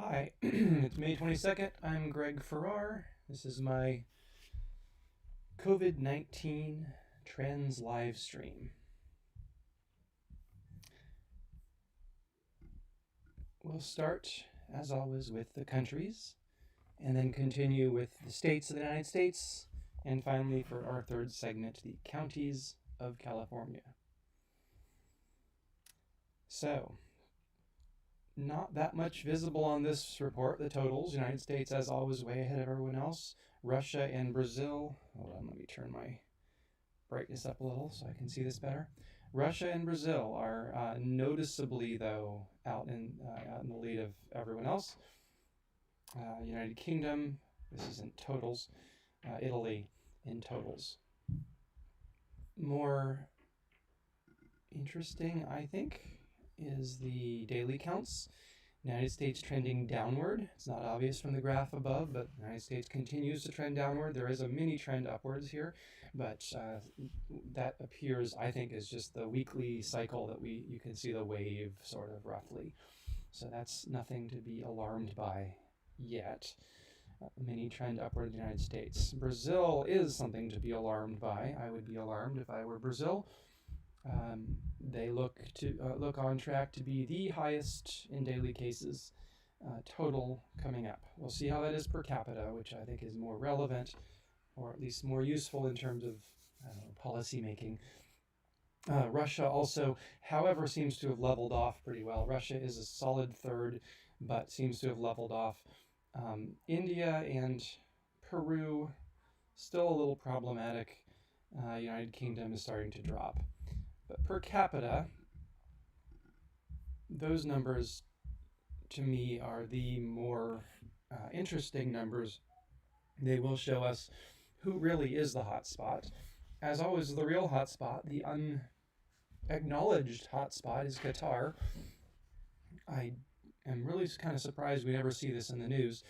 Hi, it's May 22nd. I'm Greg Farrar. This is my COVID-19 trends live stream. We'll start, as always, with the countries, and then continue with the states of the United States, and finally, for our third segment, the counties of California. So, not that much visible on this report, the totals. United States, as always, way ahead of everyone else. Russia and Brazil. Hold on, let me turn my brightness up a little so I can see this better. Russia and Brazil are noticeably, though, out in the lead of everyone else. United Kingdom, this is in totals. Italy in totals. More interesting, I think, is the daily counts. United States trending downward. It's not obvious from the graph above, but the United States continues to trend downward. There is a mini trend upwards here, but that appears, I think, is just the weekly cycle that you can see the wave sort of roughly. So that's nothing to be alarmed by yet. Mini trend upward in the United States. Brazil is something to be alarmed by. I would be alarmed if I were Brazil. They look on track to be the highest in daily cases total coming up. We'll see how that is per capita, which I think is more relevant, or at least more useful in terms of policy making. Russia also, however, seems to have leveled off pretty well. Russia is a solid third, but seems to have leveled off. India and Peru, still a little problematic. United Kingdom is starting to drop. But per capita, those numbers to me are the more interesting numbers. They will show us who really is the hotspot. As always, the real hotspot, the unacknowledged hotspot, is Qatar. I am really kind of surprised we never see this in the news.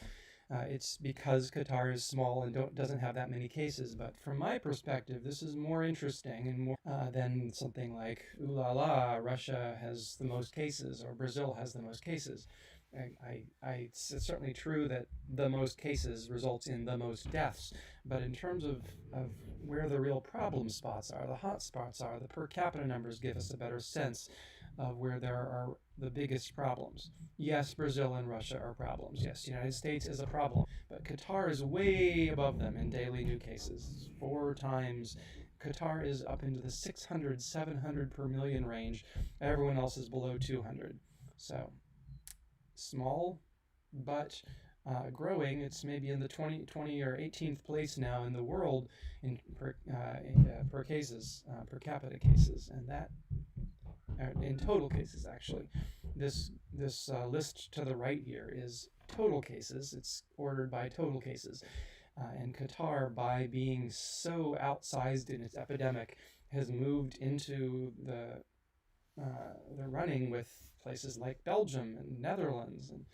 It's because Qatar is small and doesn't have that many cases. But from my perspective, this is more interesting and more than something like, ooh la la, Russia has the most cases or Brazil has the most cases. It's certainly true that the most cases results in the most deaths. But in terms of where the real problem spots are, the hot spots are, the per capita numbers give us a better sense of where there are the biggest problems. Yes, Brazil and Russia are problems. Yes, the United States is a problem. But Qatar is way above them in daily new cases. 4 times. Qatar is up into the 600, 700 per million range. Everyone else is below 200. So, small, but growing. It's maybe in the 20 or 18th place now in the world in per cases, per capita cases. And that in total cases, actually. This list to the right here is total cases. It's ordered by total cases. And Qatar, by being so outsized in its epidemic, has moved into the running with places like Belgium and Netherlands and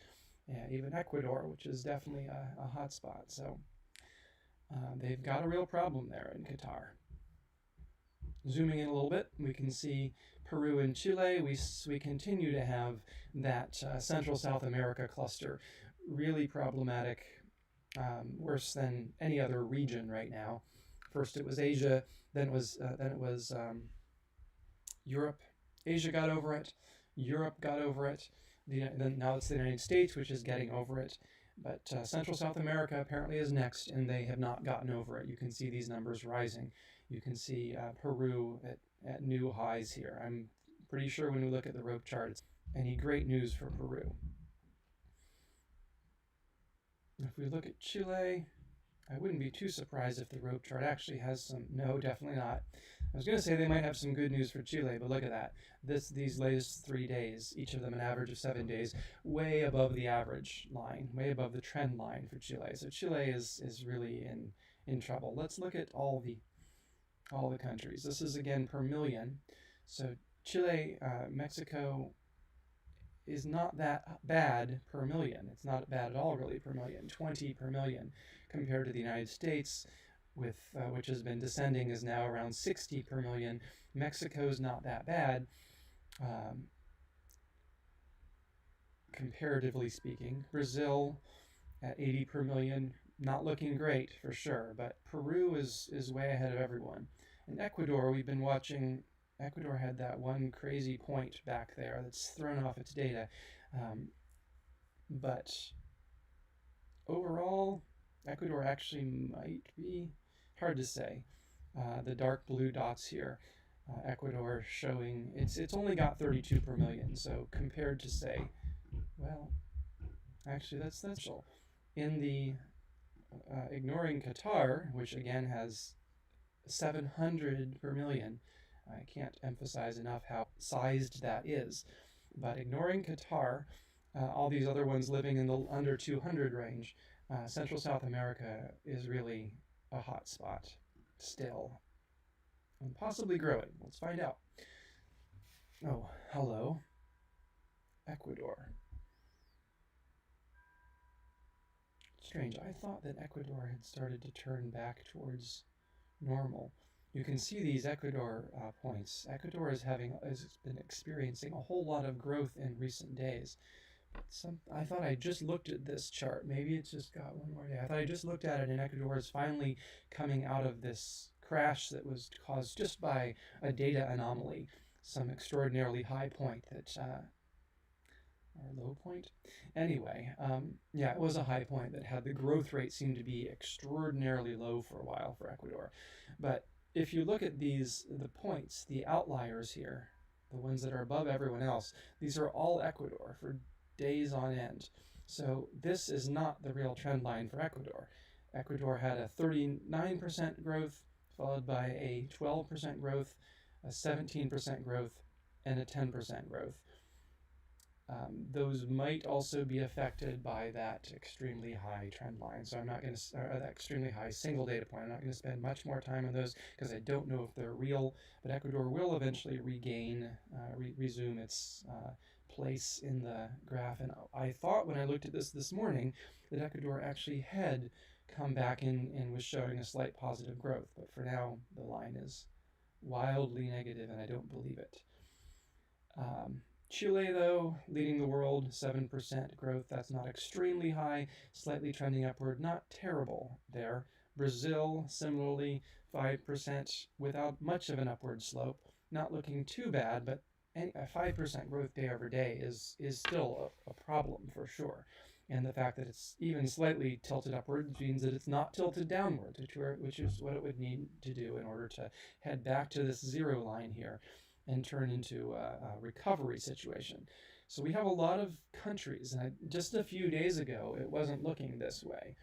even Ecuador, which is definitely a hot spot. So they've got a real problem there in Qatar. Zooming in a little bit, we can see Peru and Chile. We continue to have that Central South America cluster, really problematic, worse than any other region right now. First it was Asia, then it was Europe. Asia got over it, Europe got over it. Then now it's the United States, which is getting over it. But Central South America apparently is next, and they have not gotten over it. You can see these numbers rising. You can see Peru at new highs here. I'm pretty sure when we look at the rope charts, any great news for Peru. If we look at Chile, I wouldn't be too surprised if the rope chart actually has some. No, definitely not. I was going to say they might have some good news for Chile, but look at that. These latest 3 days, each of them an average of 7 days, way above the average line, way above the trend line for Chile. So Chile is really in trouble. Let's look at all the countries. This is again per million. So Chile, Mexico is not that bad per million. It's not bad at all really per million. 20 per million compared to the United States, with which has been descending, is now around 60 per million. Mexico's not that bad. comparatively speaking. Brazil at 80 per million, not looking great for sure, but Peru is way ahead of everyone. And Ecuador, we've been watching. Ecuador had that one crazy point back there that's thrown off its data. But overall, Ecuador actually might be hard to say. The dark blue dots here, Ecuador showing it's only got 32 per million. So compared to say, well, actually that's in the ignoring Qatar, which again has 700 per million. I can't emphasize enough how sized that is. But ignoring Qatar, all these other ones living in the under 200 range, Central South America is really a hot spot still, and possibly growing. Let's find out. Oh, hello, Ecuador. Strange. I thought that Ecuador had started to turn back towards normal. You can see these Ecuador points. Ecuador has been experiencing a whole lot of growth in recent days. I thought I just looked at this chart. Maybe it's just got one more day. I thought I just looked at it, and Ecuador is finally coming out of this crash that was caused just by a data anomaly, some extraordinarily high point that, or low point? Anyway, yeah, it was a high point that had the growth rate seemed to be extraordinarily low for a while for Ecuador. But if you look at the points, the outliers here, the ones that are above everyone else, these are all Ecuador for days on end. So this is not the real trend line for Ecuador. Ecuador had a 39% growth, followed by a 12% growth, a 17% growth, and a 10% growth. Those might also be affected by that extremely high trend line. So I'm not going to, that extremely high single data point, I'm not going to spend much more time on those because I don't know if they're real, but Ecuador will eventually resume its place in the graph. And I thought when I looked at this morning that Ecuador actually had come back in and was showing a slight positive growth. But for now, the line is wildly negative, and I don't believe it. Chile, though, leading the world, 7% growth. That's not extremely high, slightly trending upward, not terrible there. Brazil, similarly, 5% without much of an upward slope. Not looking too bad, but a 5% growth day over day is still a problem for sure. And the fact that it's even slightly tilted upwards means that it's not tilted downwards, which is what it would need to do in order to head back to this zero line here and turn into a recovery situation. So we have a lot of countries, and just a few days ago, it wasn't looking this way.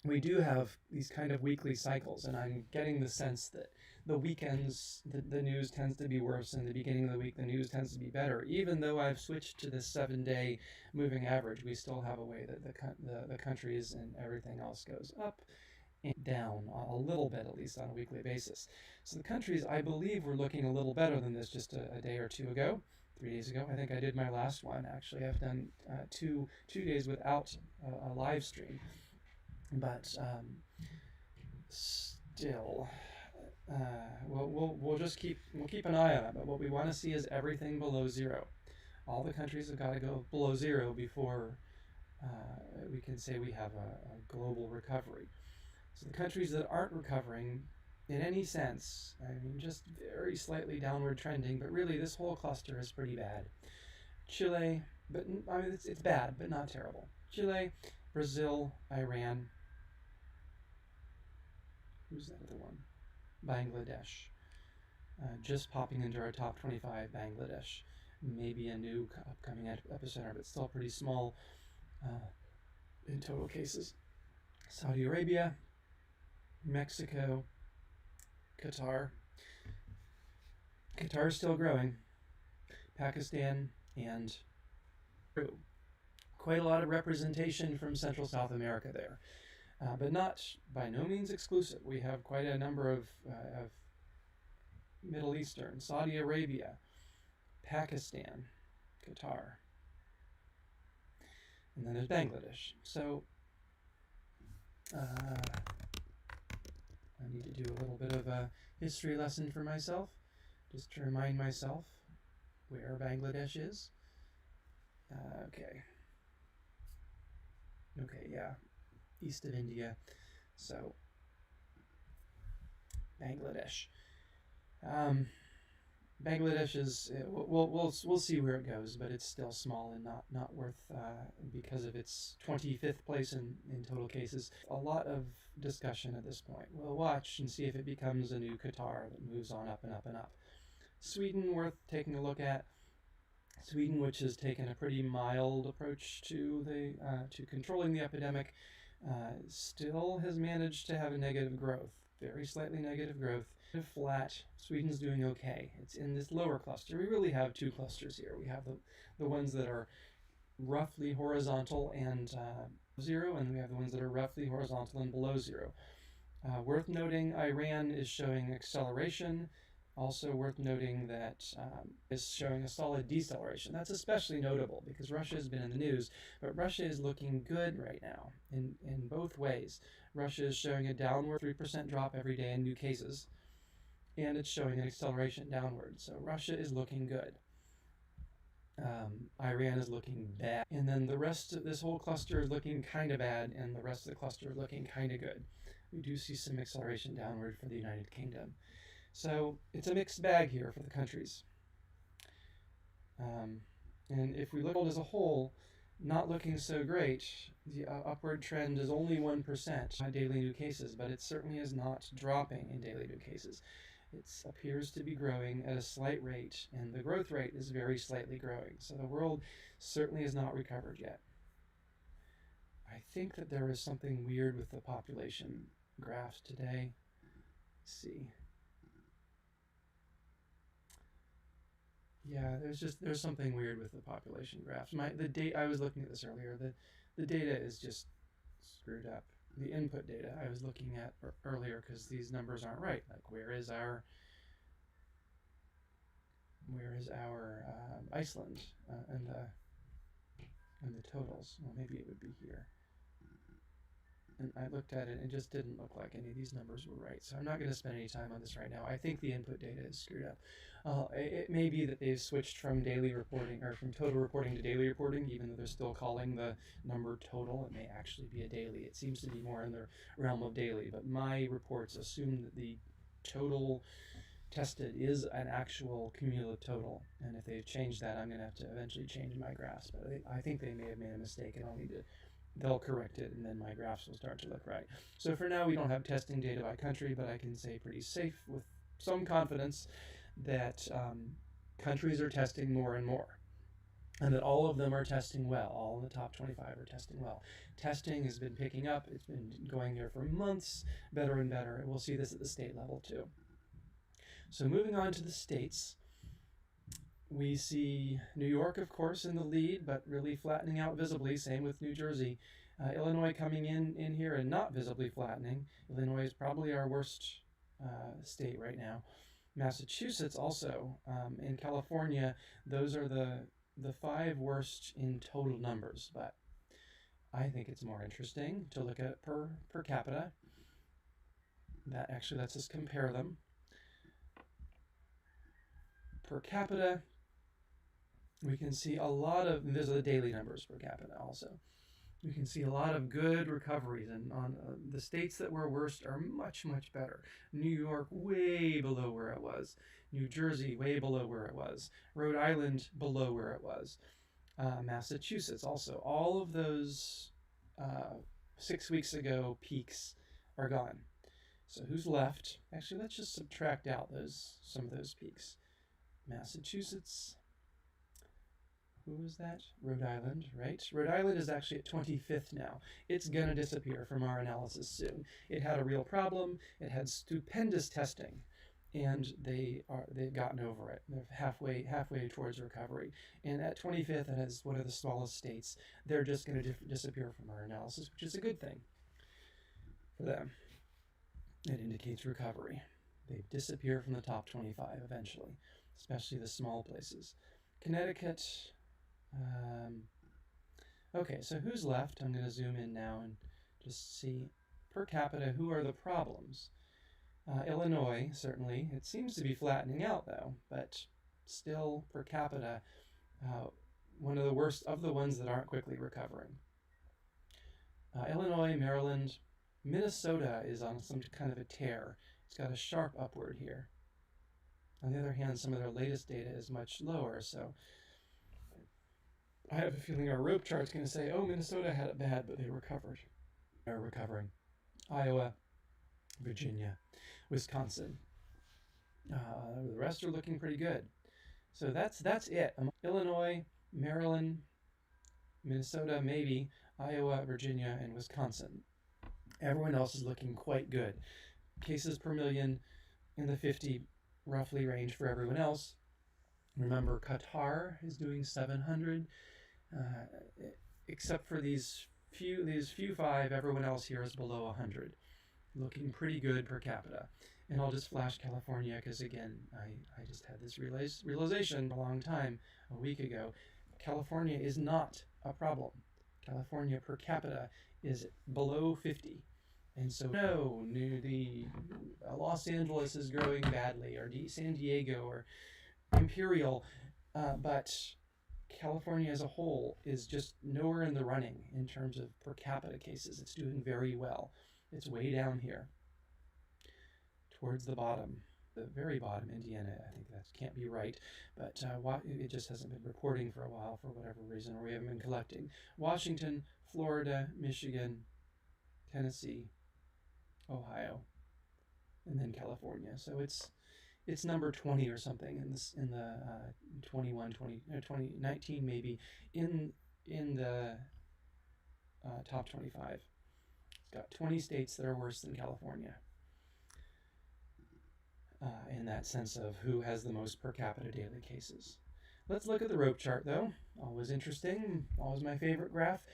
We do have these kind of weekly cycles, and I'm getting the sense that the weekends, the news tends to be worse, and the beginning of the week, the news tends to be better. Even though I've switched to this 7-day moving average, we still have a way that the countries and everything else goes up and down a little bit, at least on a weekly basis. So the countries, I believe, were looking a little better than this just a day or two ago. 3 days ago, I think I did my last one. Actually, I've done two days without a live stream, but still, we'll keep an eye on it. But what we want to see is everything below zero. All the countries have got to go below zero before we can say we have a global recovery. So the countries that aren't recovering in any sense, I mean, just very slightly downward trending, but really this whole cluster is pretty bad. Chile, but I mean, it's bad, but not terrible. Chile, Brazil, Iran. Who's that other one? Bangladesh. Just popping into our top 25, Bangladesh. Maybe a new upcoming epicenter, but still pretty small in total cases. Saudi Arabia, Mexico, Qatar. Qatar is still growing. Pakistan and Peru. Quite a lot of representation from Central South America there, but not by no means exclusive. We have quite a number of Middle Eastern, Saudi Arabia, Pakistan, Qatar, and then there's Bangladesh. So I need to do a little bit of a history lesson for myself, just to remind myself where Bangladesh is. Okay. Okay, yeah, east of India. So Bangladesh. Um, Bangladesh is we'll see where it goes, but it's still small and not worth because of its 25th place in total cases. A lot of discussion at this point. We'll watch and see if it becomes a new Qatar that moves on up and up and up. Sweden, worth taking a look at. Sweden, which has taken a pretty mild approach to the to controlling the epidemic, still has managed to have a negative growth, very slightly negative growth. Flat. Sweden's doing okay. It's in this lower cluster. We really have two clusters here. We have the ones that are roughly horizontal and zero, and we have the ones that are roughly horizontal and below zero. Worth noting, Iran is showing acceleration. Also worth noting that is showing a solid deceleration. That's especially notable because Russia has been in the news, but Russia is looking good right now in both ways. Russia is showing a downward 3% drop every day in new cases, and it's showing an acceleration downward. So Russia is looking good. Iran is looking bad. And then the rest of this whole cluster is looking kind of bad, and the rest of the cluster is looking kind of good. We do see some acceleration downward for the United Kingdom. So it's a mixed bag here for the countries. And if we look as a whole, not looking so great. The upward trend is only 1% on daily new cases, but it certainly is not dropping in daily new cases. It appears to be growing at a slight rate, and the growth rate is very slightly growing. So the world certainly has not recovered yet. I think that there is something weird with the population graphs today. Let's see. Yeah, there's something weird with the population graphs. I was looking at this earlier. The data is just screwed up. The input data I was looking at earlier because these numbers aren't right. Like where is our Iceland and the totals? Well, maybe it would be here. And I looked at it and it just didn't look like any of these numbers were right. So I'm not going to spend any time on this right now. I think the input data is screwed up. It may be that they've switched from daily reporting or from total reporting to daily reporting, even though they're still calling the number total. It may actually be a daily. It seems to be more in the realm of daily, but my reports assume that the total tested is an actual cumulative total. And if they've changed that, I'm going to have to eventually change my graphs. But I think they may have made a mistake and they'll correct it, and then my graphs will start to look right. So for now, we don't have testing data by country, but I can say pretty safe with some confidence that countries are testing more and more, and that all of them are testing well. All in the top 25 are testing well. Testing has been picking up. It's been going here for months, better and better, and we'll see this at the state level too. So moving on to the states, we see New York, of course, in the lead, but really flattening out visibly. Same with New Jersey. Illinois coming in here and not visibly flattening. Illinois is probably our worst state right now. Massachusetts also, in California, those are the 5 worst in total numbers, but I think it's more interesting to look at per capita. That actually lets us compare them. Per capita, we can see a lot of, these are the daily numbers per capita also. We can see a lot of good recoveries, and on the states that were worst are much, much better. New York, way below where it was. New Jersey, way below where it was. Rhode Island, below where it was. Massachusetts, also. All of those 6 weeks ago peaks are gone. So who's left? Actually, let's just subtract out some of those peaks. Massachusetts. Who was that? Rhode Island, right? Rhode Island is actually at 25th now. It's going to disappear from our analysis soon. It had a real problem. It had stupendous testing, and they've gotten over it. They're halfway towards recovery. And at 25th, and as one of the smallest states, they're just going to disappear from our analysis, which is a good thing for them. It indicates recovery. They disappear from the top 25 eventually, especially the small places. Connecticut. Okay, so who's left? I'm going to zoom in now and just see per capita who are the problems. Illinois, certainly. It seems to be flattening out, though, but still per capita, one of the worst of the ones that aren't quickly recovering. Illinois, Maryland, Minnesota is on some kind of a tear. It's got a sharp upward here. On the other hand, some of their latest data is much lower, so I have a feeling our rope chart's going to say, oh, Minnesota had it bad, but they recovered. They're recovering. Iowa, Virginia, Wisconsin. The rest are looking pretty good. So that's it. Illinois, Maryland, Minnesota, maybe, Iowa, Virginia, and Wisconsin. Everyone else is looking quite good. Cases per million in the 50 roughly range for everyone else. Remember, Qatar is doing 700. Except for these few five, everyone else here is below 100. Looking pretty good per capita. And I'll just flash California because, again, I just had this realization a long time, a week ago. California is not a problem. California per capita is below 50. And so, no, the Los Angeles is growing badly, or San Diego, or Imperial, but California as a whole is just nowhere in the running in terms of per capita cases. It's doing very well. It's way down here towards the bottom, the very bottom. Indiana, I think that can't be right, but it just hasn't been reporting for a while for whatever reason, or we haven't been collecting. Washington, Florida, Michigan, Tennessee, Ohio, and then California. So it's number 20 or something in the 2019 maybe in the top 25. It's got 20 states that are worse than California in that sense of who has the most per capita daily cases. Let's look at the rope chart though. Always interesting. Always my favorite graph.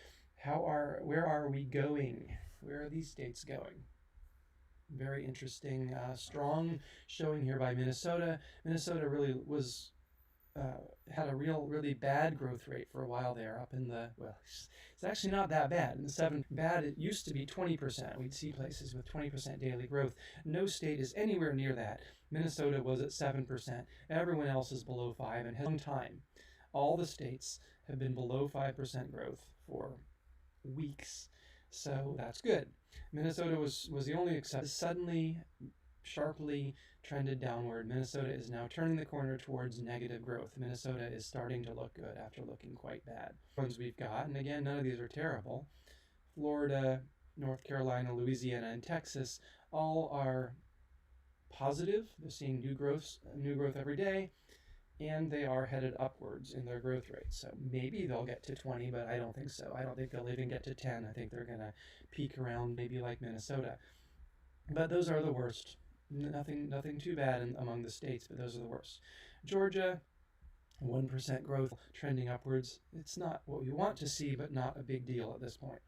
Where are we going? Where are these states going? Very interesting, strong showing here by Minnesota. Minnesota really had a really bad growth rate for a while there, up in the, well, it's actually not that bad. In the 7, bad, it used to be 20%. We'd see places with 20% daily growth. No state is anywhere near that. Minnesota was at 7%. Everyone else is below 5 and has a long time. All the states have been below 5% growth for weeks. So that's good. Minnesota was the only exception. Suddenly, sharply trended downward. Minnesota is now turning the corner towards negative growth. Minnesota is starting to look good after looking quite bad. Ones we've got, and again, none of these are terrible. Florida, North Carolina, Louisiana, and Texas all are positive. They're seeing new growth every day, and they are headed upwards in their growth rate. So maybe they'll get to 20, but I don't think so. I don't think they'll even get to 10. I think they're going to peak around maybe like Minnesota. But those are the worst. Nothing too bad among the states, but those are the worst. Georgia, 1% growth, trending upwards. It's not what we want to see, but not a big deal at this point.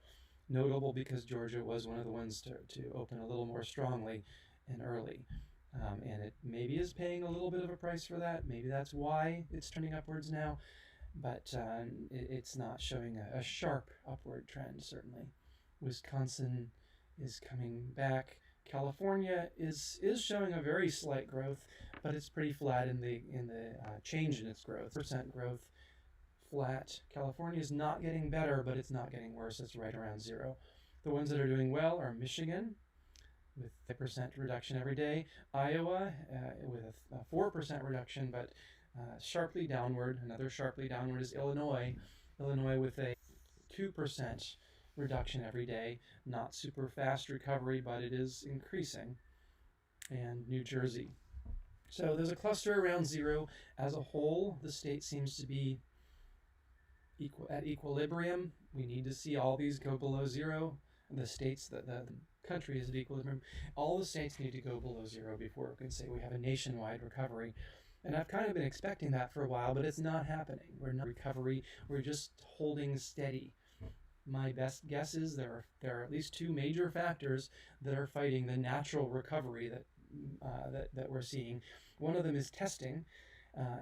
Notable because Georgia was one of the ones to open a little more strongly and early. And it maybe is paying a little bit of a price for that. Maybe that's why it's trending upwards now. But it's not showing a sharp upward trend, certainly. Wisconsin is coming back. California is showing a very slight growth, but it's pretty flat in the change in its growth. Percent growth, flat. California is not getting better, but it's not getting worse. It's right around 0. The ones that are doing well are Michigan, with 5% reduction every day. Iowa with a 4% reduction, but sharply downward. Another sharply downward is Illinois. Illinois with a 2% reduction every day. Not super fast recovery, but it is increasing. And New Jersey. So there's a cluster around 0. As a whole, the state seems to be at equilibrium. We need to see all these go below 0. The states, the country is at equilibrium. All the states need to go below 0 before we can say we have a nationwide recovery. And I've kind of been expecting that for a while, but it's not happening. We're not recovery. We're just holding steady. My best guess is there are at least 2 major factors that are fighting the natural recovery that we're seeing. One of them is testing.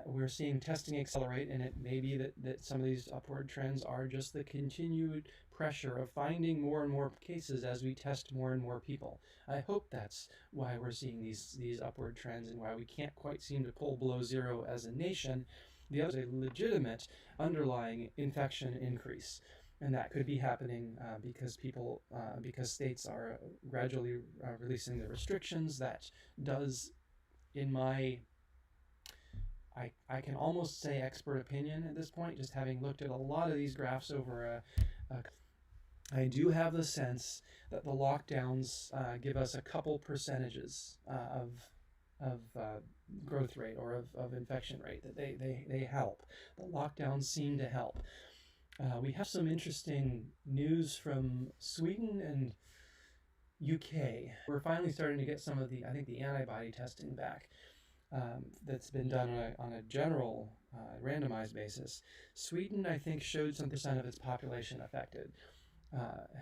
We're seeing testing accelerate, and it may be that some of these upward trends are just the continued pressure of finding more and more cases as we test more and more people. I hope that's why we're seeing these upward trends and why we can't quite seem to pull below 0 as a nation. The other is a legitimate underlying infection increase. And that could be happening because states are gradually releasing the restrictions. That does, in my, I can almost say expert opinion at this point, just having looked at a lot of these graphs over I do have the sense that the lockdowns give us a couple percentages of growth rate or of infection rate, that they help. The lockdowns seem to help. We have some interesting news from Sweden and UK. We're finally starting to get some of the antibody testing back that's been done on a general randomized basis. Sweden, I think, showed some percent of its population affected.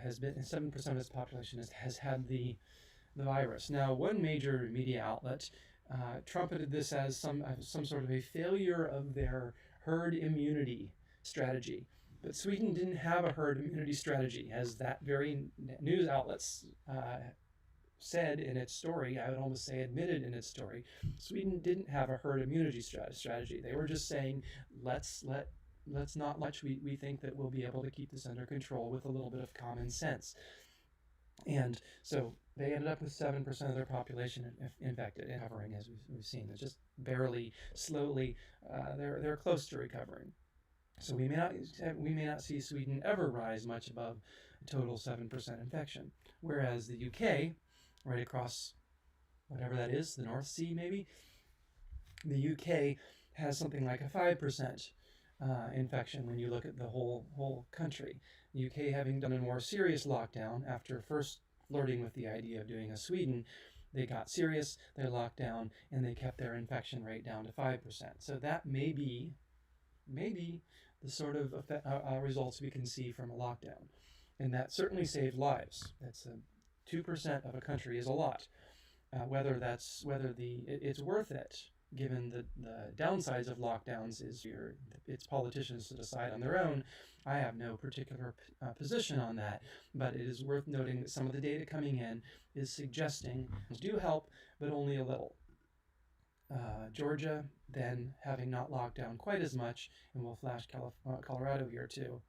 Has been 7% of its population has had the virus. Now, one major media outlet trumpeted this as some sort of a failure of their herd immunity strategy. But Sweden didn't have a herd immunity strategy, as that very news outlets said in its story. I would almost say admitted in its story. Sweden didn't have a herd immunity strategy. They were just saying, let's not much. We think that we'll be able to keep this under control with a little bit of common sense. And so they ended up with 7% of their population infected and recovering, as we've seen. It's just barely, slowly, they're close to recovering. So we may not see Sweden ever rise much above a total 7% infection, whereas the UK, right across whatever that is, the North Sea maybe, the UK has something like a 5% infection when you look at the whole country. The UK, having done a more serious lockdown after first flirting with the idea of doing a Sweden, they got serious, they locked down, and they kept their infection rate down to 5%. So that may be the sort of results we can see from a lockdown. And that certainly saved lives. That's 2% of a country is a lot. Whether it's worth it, given the downsides of lockdowns, it's politicians to decide on their own. I have no particular position on that, but it is worth noting that some of the data coming in is suggesting do help, but only a little. Georgia, then, having not locked down quite as much, and we'll flash Colorado here too.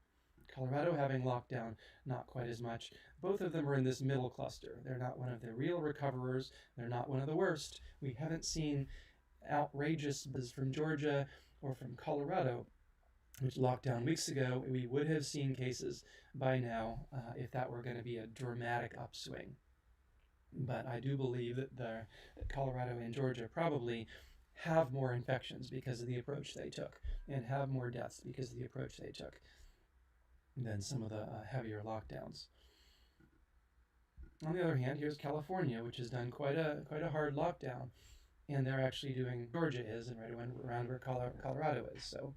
Colorado having locked down not quite as much. Both of them are in this middle cluster. They're not one of the real recoverers. They're not one of the worst. We haven't seen outrageous from Georgia or from Colorado, which locked down weeks ago. We would have seen cases by now if that were going to be a dramatic upswing. But I do believe that Colorado and Georgia probably have more infections because of the approach they took, and have more deaths because of the approach they took than some of the heavier lockdowns. On the other hand, here's California, which has done quite a hard lockdown, and they're actually doing Georgia is and right around where Colorado is. So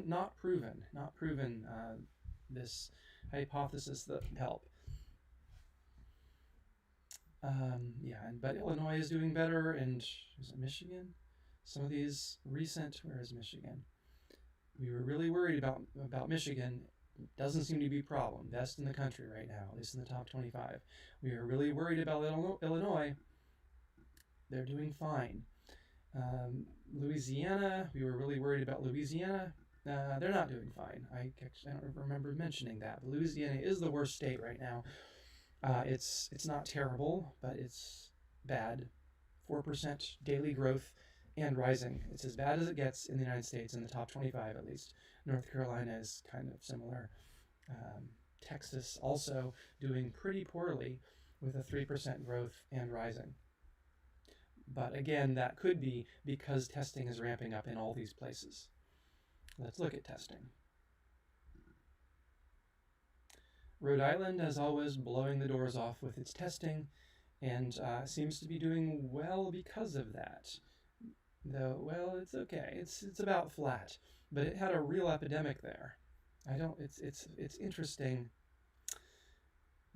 not proven this hypothesis that help. But Illinois is doing better, and is it Michigan? Some of these recent, where is Michigan? We were really worried about Michigan. It doesn't seem to be a problem. Best in the country right now, at least in the top 25. We were really worried about Illinois. They're doing fine. Louisiana, we were really worried about Louisiana. They're not doing fine. I don't remember mentioning that. But Louisiana is the worst state right now. It's not terrible, but it's bad. 4% daily growth and rising. It's as bad as it gets in the United States, in the top 25 at least. North Carolina is kind of similar. Texas also doing pretty poorly with a 3% growth and rising. But again, that could be because testing is ramping up in all these places. Let's look at testing. Rhode Island, as always, blowing the doors off with its testing, and seems to be doing well because of that. Though, well, it's okay. It's about flat, but it had a real epidemic there. It's interesting.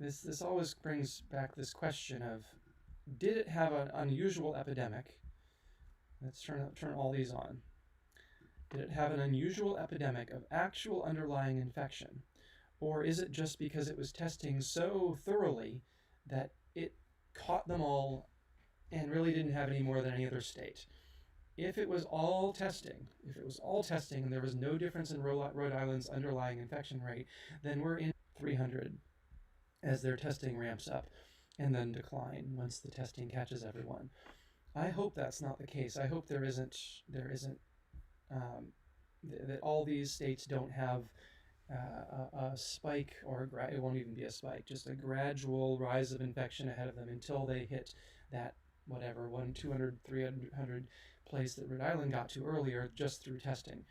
This always brings back this question of, did it have an unusual epidemic? Let's turn all these on. Did it have an unusual epidemic of actual underlying infection? Or is it just because it was testing so thoroughly that it caught them all and really didn't have any more than any other state? If it was all testing, and there was no difference in Rhode Island's underlying infection rate, then we're in 300 as their testing ramps up and then decline once the testing catches everyone. I hope that's not the case. I hope there isn't um, that all these states don't have a spike, or it won't even be a spike, just a gradual rise of infection ahead of them until they hit that whatever 200, 300 place that Rhode Island got to earlier just through testing.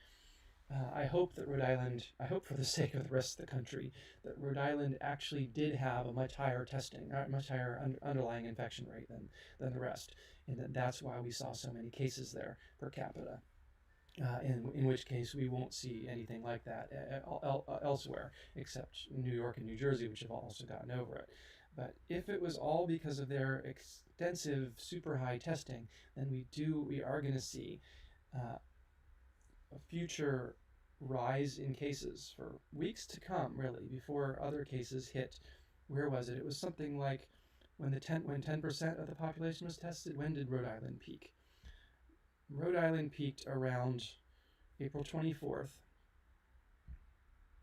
I hope for the sake of the rest of the country, that Rhode Island actually did have a much higher underlying infection rate than the rest, and that's why we saw so many cases there per capita. In which case we won't see anything like that elsewhere, except New York and New Jersey, which have also gotten over it. But if it was all because of their extensive, super high testing, then we are going to see a future rise in cases for weeks to come, really, before other cases hit. Where was it? It was something like when 10% of the population was tested. When did Rhode Island peak? Rhode Island peaked around April 24th.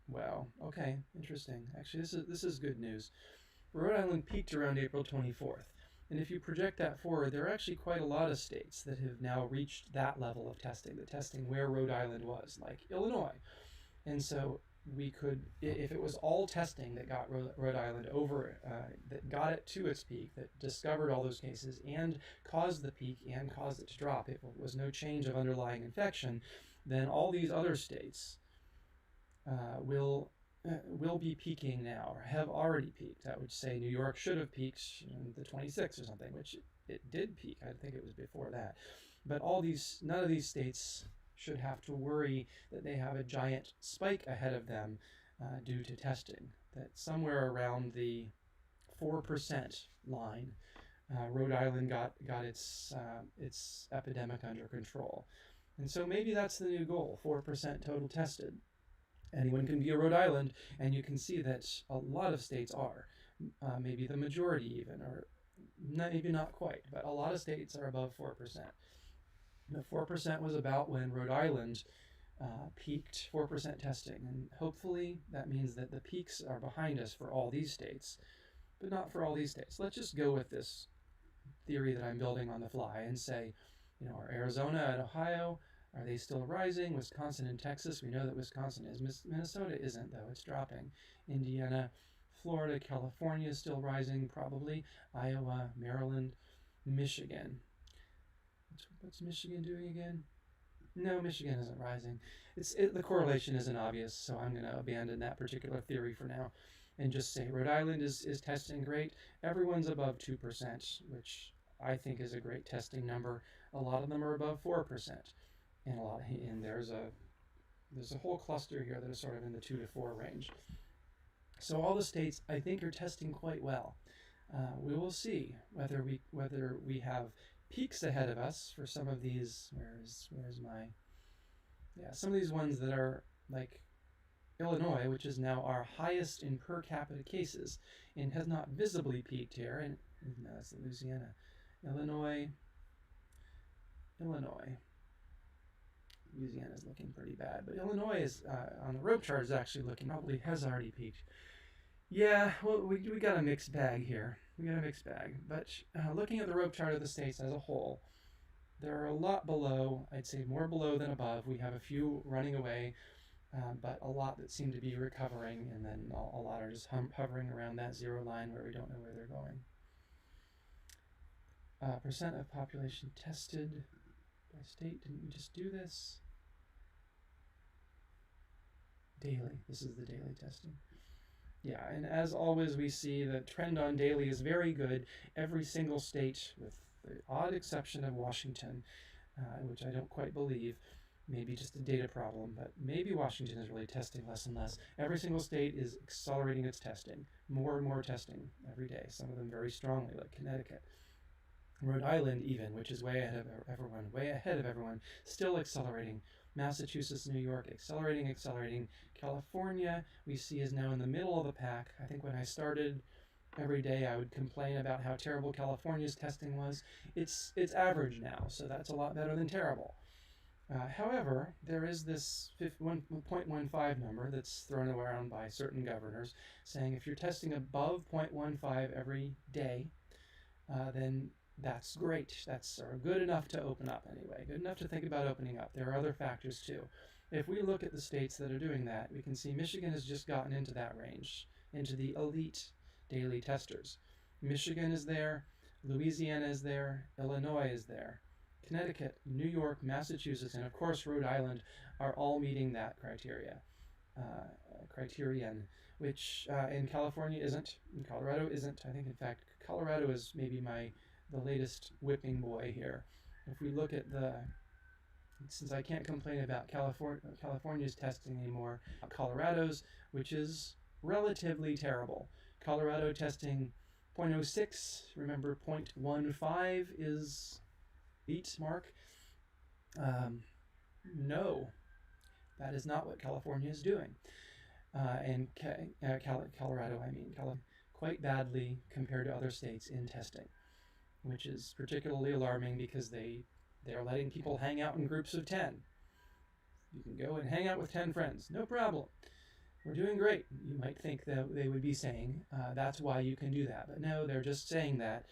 Wow. Okay. Interesting. Actually, this is good news. Rhode Island peaked around April 24th. And if you project that forward, there are actually quite a lot of states that have now reached that level of testing, the testing where Rhode Island was, like Illinois. And so we could, if it was all testing that got Rhode Island over, that got it to its peak, that discovered all those cases and caused the peak and caused it to drop, if it was no change of underlying infection, then all these other states will be peaking now, or have already peaked. I would say New York should have peaked in the 26th or something, which it did peak. I think it was before that. But none of these states should have to worry that they have a giant spike ahead of them due to testing. That somewhere around the 4% line, Rhode Island got its epidemic under control. And so maybe that's the new goal, 4% total tested. Anyone can be a Rhode Island, and you can see that a lot of states are, maybe the majority even, or maybe not quite, but a lot of states are above 4%. The 4% was about when Rhode Island peaked 4% testing, and hopefully that means that the peaks are behind us for all these states, but not for all these states. Let's just go with this theory that I'm building on the fly and say, are Arizona and Ohio, are they still rising? Wisconsin and Texas, we know that Wisconsin is. Minnesota isn't, though. It's dropping. Indiana, Florida, California is still rising, probably. Iowa, Maryland, Michigan. What's Michigan doing again? No, Michigan isn't rising. The correlation isn't obvious, so I'm going to abandon that particular theory for now and just say Rhode Island is testing great. Everyone's above 2%, which I think is a great testing number. A lot of them are above 4%. And there's a whole cluster here that is sort of in the 2 to 4 range. So all the states, I think, are testing quite well. We will see whether we have peaks ahead of us for some of these. Some of these ones that are like Illinois, which is now our highest in per capita cases and has not visibly peaked here. And no, that's Louisiana, Illinois. Louisiana is looking pretty bad, but Illinois is on the rope chart is actually probably has already peaked. Yeah, well, we got a mixed bag here. But looking at the rope chart of the states as a whole, there are a lot below. I'd say more below than above. We have a few running away, but a lot that seem to be recovering, and then a lot are just hovering around that zero line where we don't know where they're going. Percent of population tested by state. Didn't we just do this? Daily. This is the daily testing. Yeah, and as always, we see the trend on daily is very good. Every single state, with the odd exception of Washington, which I don't quite believe, maybe just a data problem, but maybe Washington is really testing less and less. Every single state is accelerating its testing, more and more testing every day, some of them very strongly, like Connecticut. Rhode Island even, which is way ahead of everyone, still accelerating. Massachusetts, New York, accelerating. California, we see, is now in the middle of the pack. I think when I started every day I would complain about how terrible California's testing was. It's average now, so that's a lot better than terrible. However, there is this 1.15 number that's thrown around by certain governors saying if you're testing above 0.15 every day, then that's great. That's good enough to open up anyway, good enough to think about opening up. There are other factors too. If we look at the states that are doing that, we can see Michigan has just gotten into that range, into the elite daily testers. Michigan is there, Louisiana is there, Illinois is there. Connecticut, New York, Massachusetts, and of course Rhode Island are all meeting that criterion, which in California isn't, in Colorado isn't. I think, in fact, Colorado is maybe the latest whipping boy here. If we look at since I can't complain about California's testing anymore, Colorado's, which is relatively terrible. Colorado testing 0.06, remember 0.15 is mark. No, that is not what California is doing. And Colorado, quite badly compared to other states in testing, which is particularly alarming because they're letting people hang out in groups of 10. You can go and hang out with 10 friends, no problem. We're doing great. You might think that they would be saying that's why you can do that, but no, they're just saying that.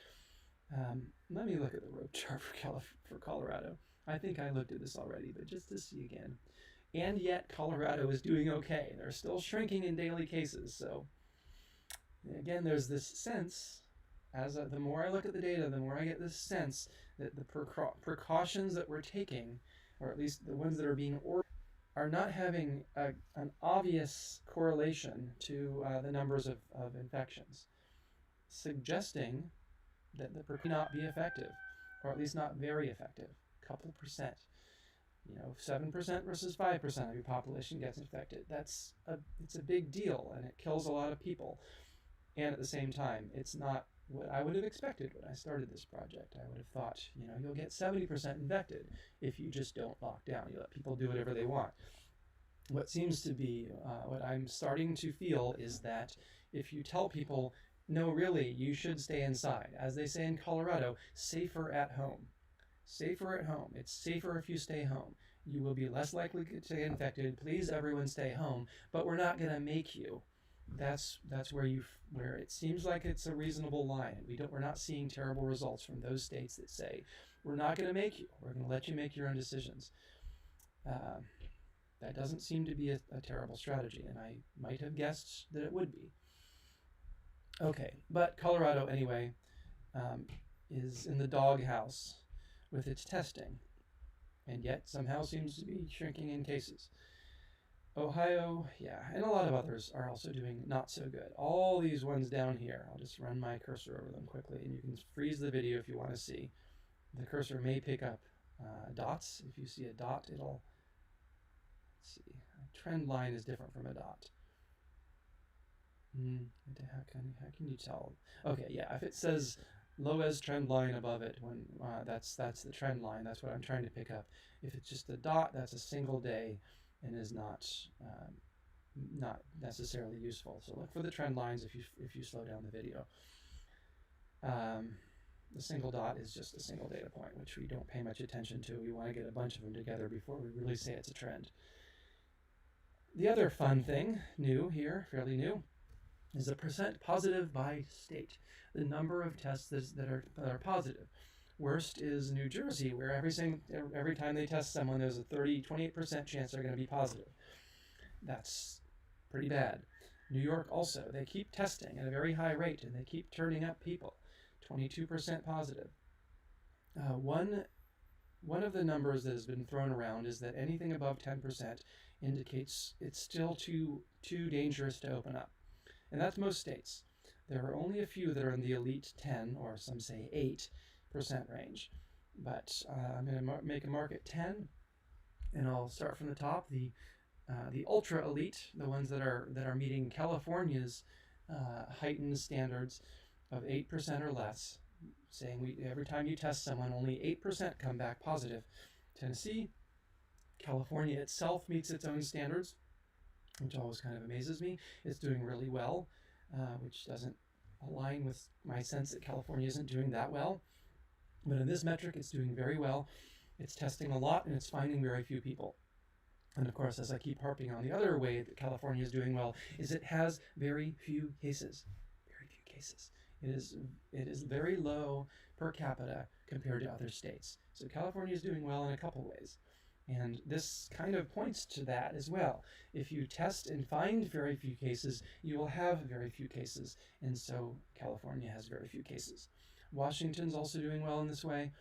Let me look at the road chart for Colorado. I think I looked at this already, but just to see again. And yet Colorado is doing okay. They're still shrinking in daily cases. So again, there's this sense, the more I look at the data, the more I get this sense that the precautions that we're taking, or at least the ones that are being ordered, are not having an obvious correlation to the numbers of infections, suggesting that the may not be effective, or at least not very effective. A couple percent, 7% versus 5% of your population gets infected. It's a big deal, and it kills a lot of people. And at the same time, it's not what I would have expected when I started this project. I would have thought, you'll get 70% infected if you just don't lock down. You let people do whatever they want. What seems to be, what I'm starting to feel is that if you tell people, no, really, you should stay inside. As they say in Colorado, safer at home. Safer at home. It's safer if you stay home. You will be less likely to get infected. Please, everyone, stay home. But we're not going to make you. That's where it seems like it's a reasonable line. We're not seeing terrible results from those states that say we're not going to make you. We're going to let you make your own decisions. That doesn't seem to be a terrible strategy, and I might have guessed that it would be. Okay, but Colorado, anyway, is in the doghouse with its testing, and yet somehow seems to be shrinking in cases. Ohio, yeah, and a lot of others are also doing not so good. All these ones down here, I'll just run my cursor over them quickly, and you can freeze the video if you want to see. The cursor may pick up dots. If you see a dot, let's see, a trend line is different from a dot. How can you tell? Okay, yeah, if it says Loez trend line above it, that's the trend line. That's what I'm trying to pick up. If it's just a dot, that's a single day and is not necessarily useful. So look for the trend lines if you slow down the video. The single dot is just a single data point, which we don't pay much attention to. We want to get a bunch of them together before we really say it's a trend. The other fun thing, new here, fairly new, is the percent positive by state, the number of tests that are positive. Worst is New Jersey, where every time they test someone, there's a 28% chance they're going to be positive. That's pretty bad. New York also, they keep testing at a very high rate, and they keep turning up people, 22% positive. One of the numbers that has been thrown around is that anything above 10% indicates it's still too dangerous to open up. And that's most states. There are only a few that are in the elite 10, or some say 8% range. But I'm going to make a mark at 10, and I'll start from the top. The ultra elite, the ones that are meeting California's heightened standards of 8% or less, saying every time you test someone, only 8% come back positive. Tennessee, California itself meets its own standards, which always kind of amazes me. It's doing really well, which doesn't align with my sense that California isn't doing that well. But in this metric, it's doing very well. It's testing a lot, and it's finding very few people. And of course, as I keep harping on, the other way that California is doing well is it has very few cases. Very few cases. It is very low per capita compared to other states. So California is doing well in a couple ways. And this kind of points to that as well. If you test and find very few cases, you will have very few cases. And so California has very few cases. Washington's also doing well in this way.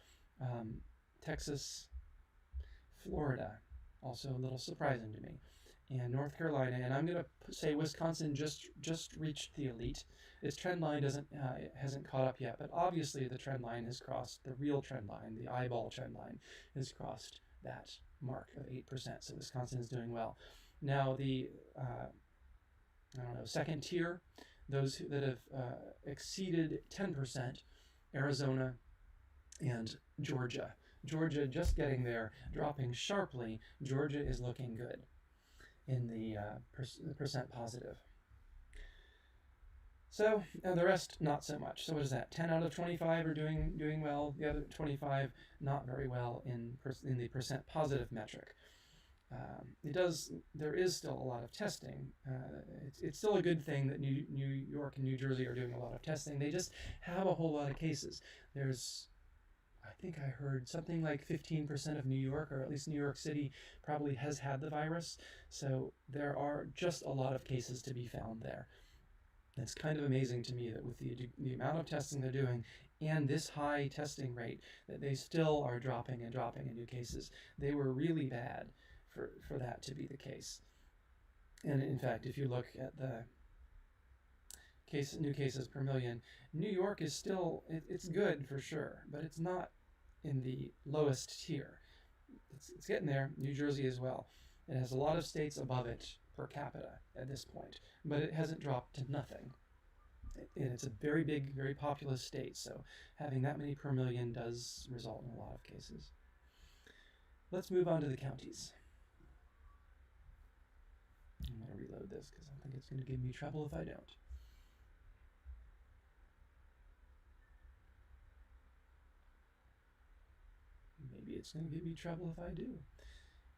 Texas, Florida, also a little surprising to me, and North Carolina, and I'm going to say Wisconsin just reached the elite. Its trend line hasn't caught up yet, but obviously the trend line has crossed, the real trend line, the eyeball trend line, has crossed that mark of 8%. So Wisconsin is doing well. Now the second tier, those that have exceeded 10%, Arizona and Georgia. Georgia just getting there, dropping sharply. Georgia is looking good in the percent positive. So the rest not so much. So what is that? 10 out of 25 are doing well. The other 25 not very well in the percent positive metric. There is still a lot of testing. It's still a good thing that New York and New Jersey are doing a lot of testing. They just have a whole lot of cases. I think I heard something like 15% of New York, or at least New York City, probably has had the virus. So there are just a lot of cases to be found there. It's kind of amazing to me that with the amount of testing they're doing and this high testing rate, that they still are dropping in new cases. They were really bad for that to be the case. And in fact, if you look at the new cases per million, New York is still, it's good for sure, but it's not in the lowest tier. It's getting there. New Jersey as well. It has a lot of states above it per capita at this point, but it hasn't dropped to nothing. And it's a very big, very populous state, so having that many per million does result in a lot of cases. Let's move on to the counties. I'm going to reload this because I think it's going to give me trouble if I don't. Maybe it's going to give me trouble if I do.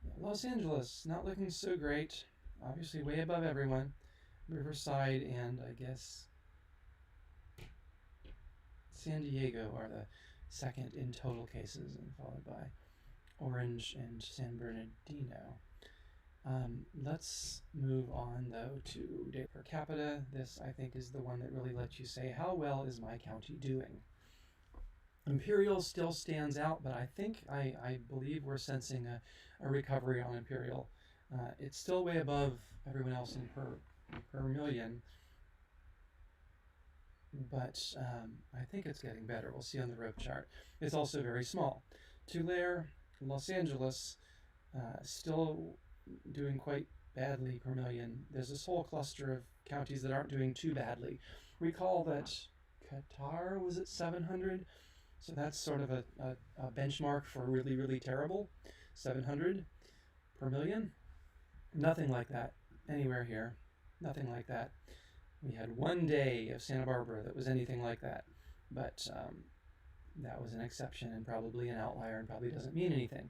Yeah, Los Angeles, not looking so great. Obviously way above everyone. Riverside and I guess San Diego are the second in total cases, and followed by Orange and San Bernardino. Let's move on though to data per capita. This I think is the one that really lets you say, how well is my county doing? Imperial still stands out, but I believe we're sensing a recovery on Imperial. It's still way above everyone else in per million, but I think it's getting better. We'll see on the rope chart. It's also very small. Tulare, Los Angeles, still doing quite badly per million. There's this whole cluster of counties that aren't doing too badly. Recall that Qatar was at 700. So that's sort of a benchmark for really, really terrible. 700 per million. Nothing like that anywhere here. Nothing like that. We had one day of Santa Barbara that was anything like that. But that was an exception and probably an outlier and probably doesn't mean anything.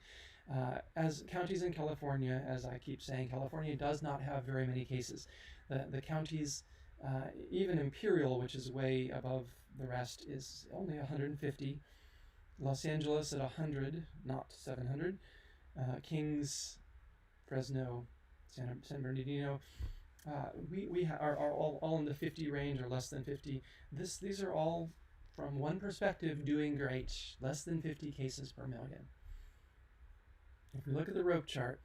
As counties in California, as I keep saying, California does not have very many cases. The counties, even Imperial, which is way above the rest, is only 150. Los Angeles at 100, not 700. Kings, Fresno, San Bernardino, we are all in the 50 range or less than 50. These are all, from one perspective, doing great. Less than 50 cases per million. If we look at the rope chart,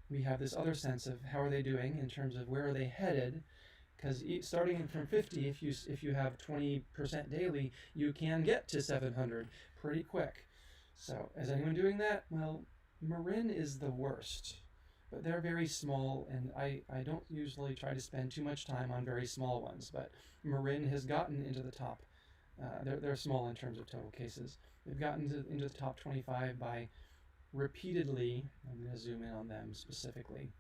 we have this other sense of how are they doing in terms of where are they headed. Because starting from 50, if you have 20% daily, you can get to 700 pretty quick. So is anyone doing that? Well, Marin is the worst, but they're very small, and I don't usually try to spend too much time on very small ones, but Marin has gotten into the top. They're small in terms of total cases. They've gotten into the top 25 by repeatedly, I'm going to zoom in on them specifically,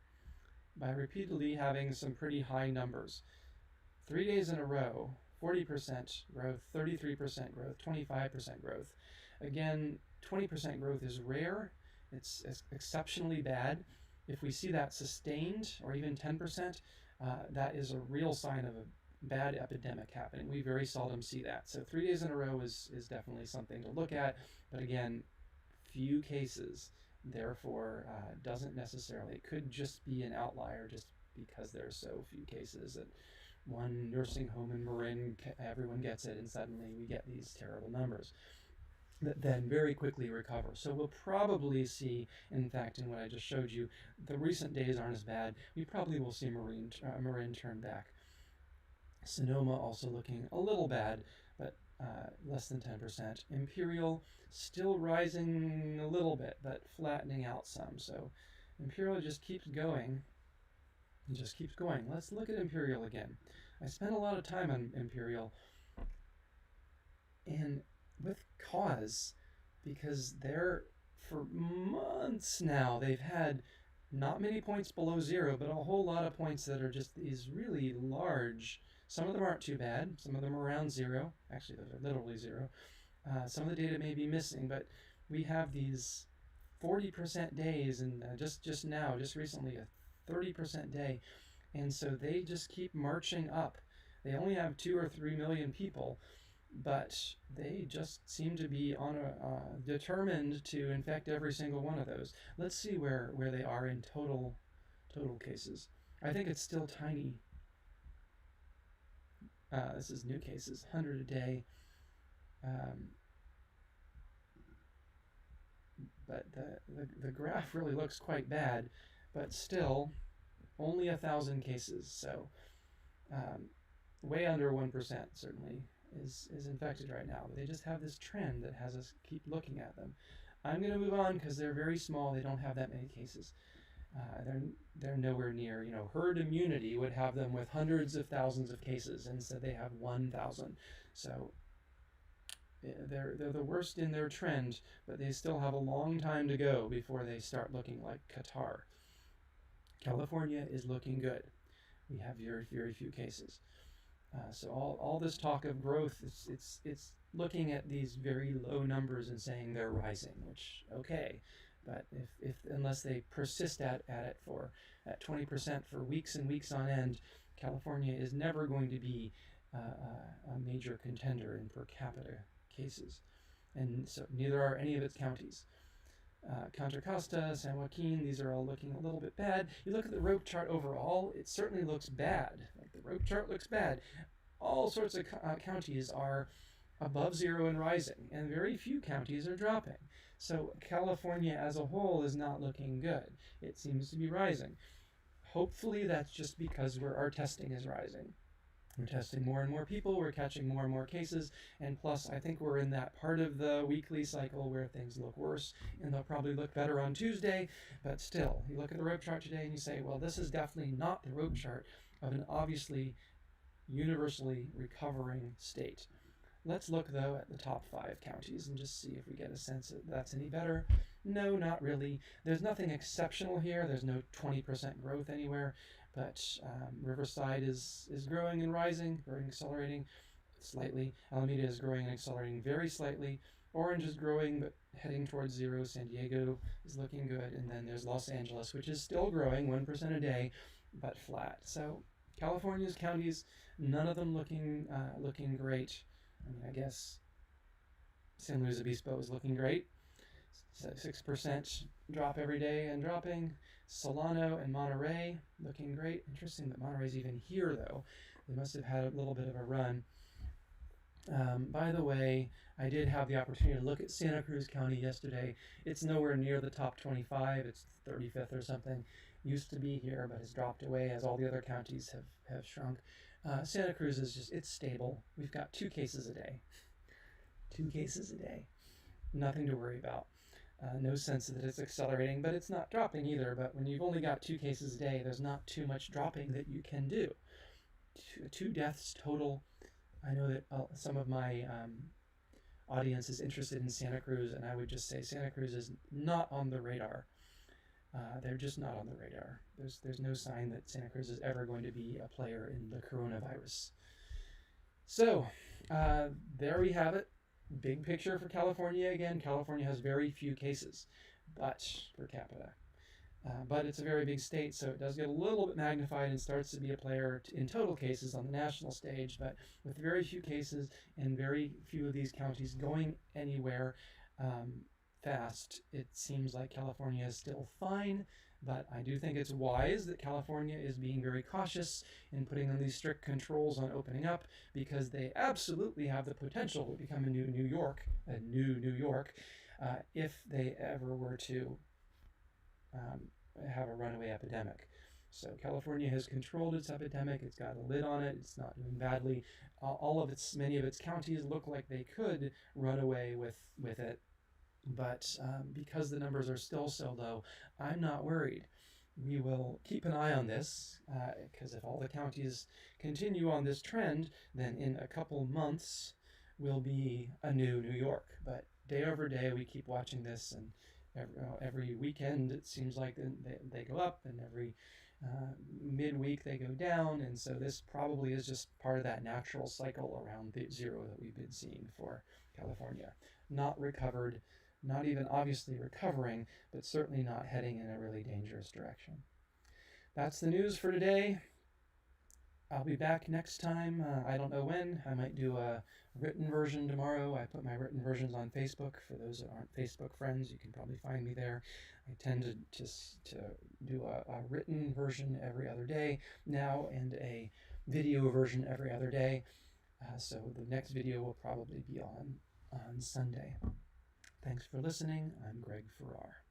by repeatedly having some pretty high numbers. 3 days in a row, 40% growth, 33% growth, 25% growth. Again, 20% growth is rare. It's exceptionally bad. If we see that sustained, or even 10%, that is a real sign of a bad epidemic happening. We very seldom see that. So 3 days in a row is definitely something to look at. But again, few cases, therefore doesn't necessarily, it could just be an outlier just because there's so few cases. At one nursing home in Marin, everyone gets it, and suddenly we get these terrible numbers that then very quickly recover. So we'll probably see, in fact, in what I just showed you, the recent days aren't as bad. We probably will see Marin turn back. Sonoma also looking a little bad, but less than 10%. Imperial still rising a little bit, but flattening out some. So Imperial just keeps going. It just keeps going. Let's look at Imperial again. I spent a lot of time on Imperial, and with cause, because they're, for months now, they've had not many points below zero, but a whole lot of points that are just these really large. Some of them aren't too bad. Some of them are around zero. Actually, those are literally zero. Some of the data may be missing, but we have these 40% days, and just recently, a 30% day. And so they just keep marching up. They only have 2 or 3 million people, but they just seem to be on determined to infect every single one of those. Let's see where they are in total cases. I think it's still tiny. This is new cases, 100 a day. But the graph really looks quite bad, but still only 1,000 cases. So way under 1% certainly is infected right now. But they just have this trend that has us keep looking at them. I'm going to move on because they're very small. They don't have that many cases. They're nowhere near. Herd immunity would have them with hundreds of thousands of cases. Instead, they have 1,000. So they're the worst in their trend, but they still have a long time to go before they start looking like Qatar. California is looking good. We have very, very few cases. So all this talk of growth, it's looking at these very low numbers and saying they're rising, which, okay. But if unless they persist at it at 20% for weeks and weeks on end, California is never going to be a major contender in per capita cases. And so neither are any of its counties. Contra Costa, San Joaquin, these are all looking a little bit bad. You look at the rope chart overall, it certainly looks bad. Like the rope chart looks bad. All sorts of counties are above zero and rising, and very few counties are dropping. So California as a whole is not looking good. It seems to be rising. Hopefully that's just because our testing is rising. We're testing more and more people, we're catching more and more cases, and plus I think we're in that part of the weekly cycle where things look worse, and they'll probably look better on Tuesday, but still, you look at the rope chart today and you say, well, this is definitely not the rope chart of an obviously universally recovering state. Let's look, though, at the top 5 counties and just see if we get a sense that that's any better. No, not really. There's nothing exceptional here. There's no 20% growth anywhere. But Riverside is growing and rising, growing and accelerating slightly. Alameda is growing and accelerating very slightly. Orange is growing but heading towards zero. San Diego is looking good. And then there's Los Angeles, which is still growing 1% a day, but flat. So California's counties, none of them looking great. I mean, I guess San Luis Obispo is looking great. 6% drop every day and dropping. Solano and Monterey looking great. Interesting that Monterey's even here, though. They must have had a little bit of a run. By the way, I did have the opportunity to look at Santa Cruz County yesterday. It's nowhere near the top 25. It's 35th or something. Used to be here, but has dropped away as all the other counties have shrunk. Santa Cruz is it's stable. We've got 2 cases a day. 2 cases a day. Nothing to worry about. No sense that it's accelerating, but it's not dropping either. But when you've only got 2 cases a day, there's not too much dropping that you can do. 2 deaths total. I know that some of my audience is interested in Santa Cruz, and I would just say Santa Cruz is not on the radar. They're just not on the radar. There's no sign that Santa Cruz is ever going to be a player in the coronavirus. So there we have it. Big picture for California again. California has very few cases, but per capita. But it's a very big state, so it does get a little bit magnified and starts to be a player in total cases on the national stage. But with very few cases and very few of these counties going anywhere fast, it seems like California is still fine. But I do think it's wise that California is being very cautious in putting on these strict controls on opening up, because they absolutely have the potential to become a new New York, if they ever were to have a runaway epidemic. So California has controlled its epidemic. It's got a lid on it. It's not doing badly. Many of its counties look like they could run away with it, but because the numbers are still so low, I'm not worried. We will keep an eye on this, because if all the counties continue on this trend, then in a couple months will be a new New York. But day over day, we keep watching this, and every weekend it seems like they go up, and every midweek they go down, and so this probably is just part of that natural cycle around the zero that we've been seeing for California. Not recovered, not even obviously recovering, but certainly not heading in a really dangerous direction. That's the news for today. I'll be back next time. I don't know when. I might do a written version tomorrow. I put my written versions on Facebook. For those that aren't Facebook friends, you can probably find me there. I tend to just to do a written version every other day now, and a video version every other day. So the next video will probably be on Sunday. Thanks for listening. I'm Greg Farrar.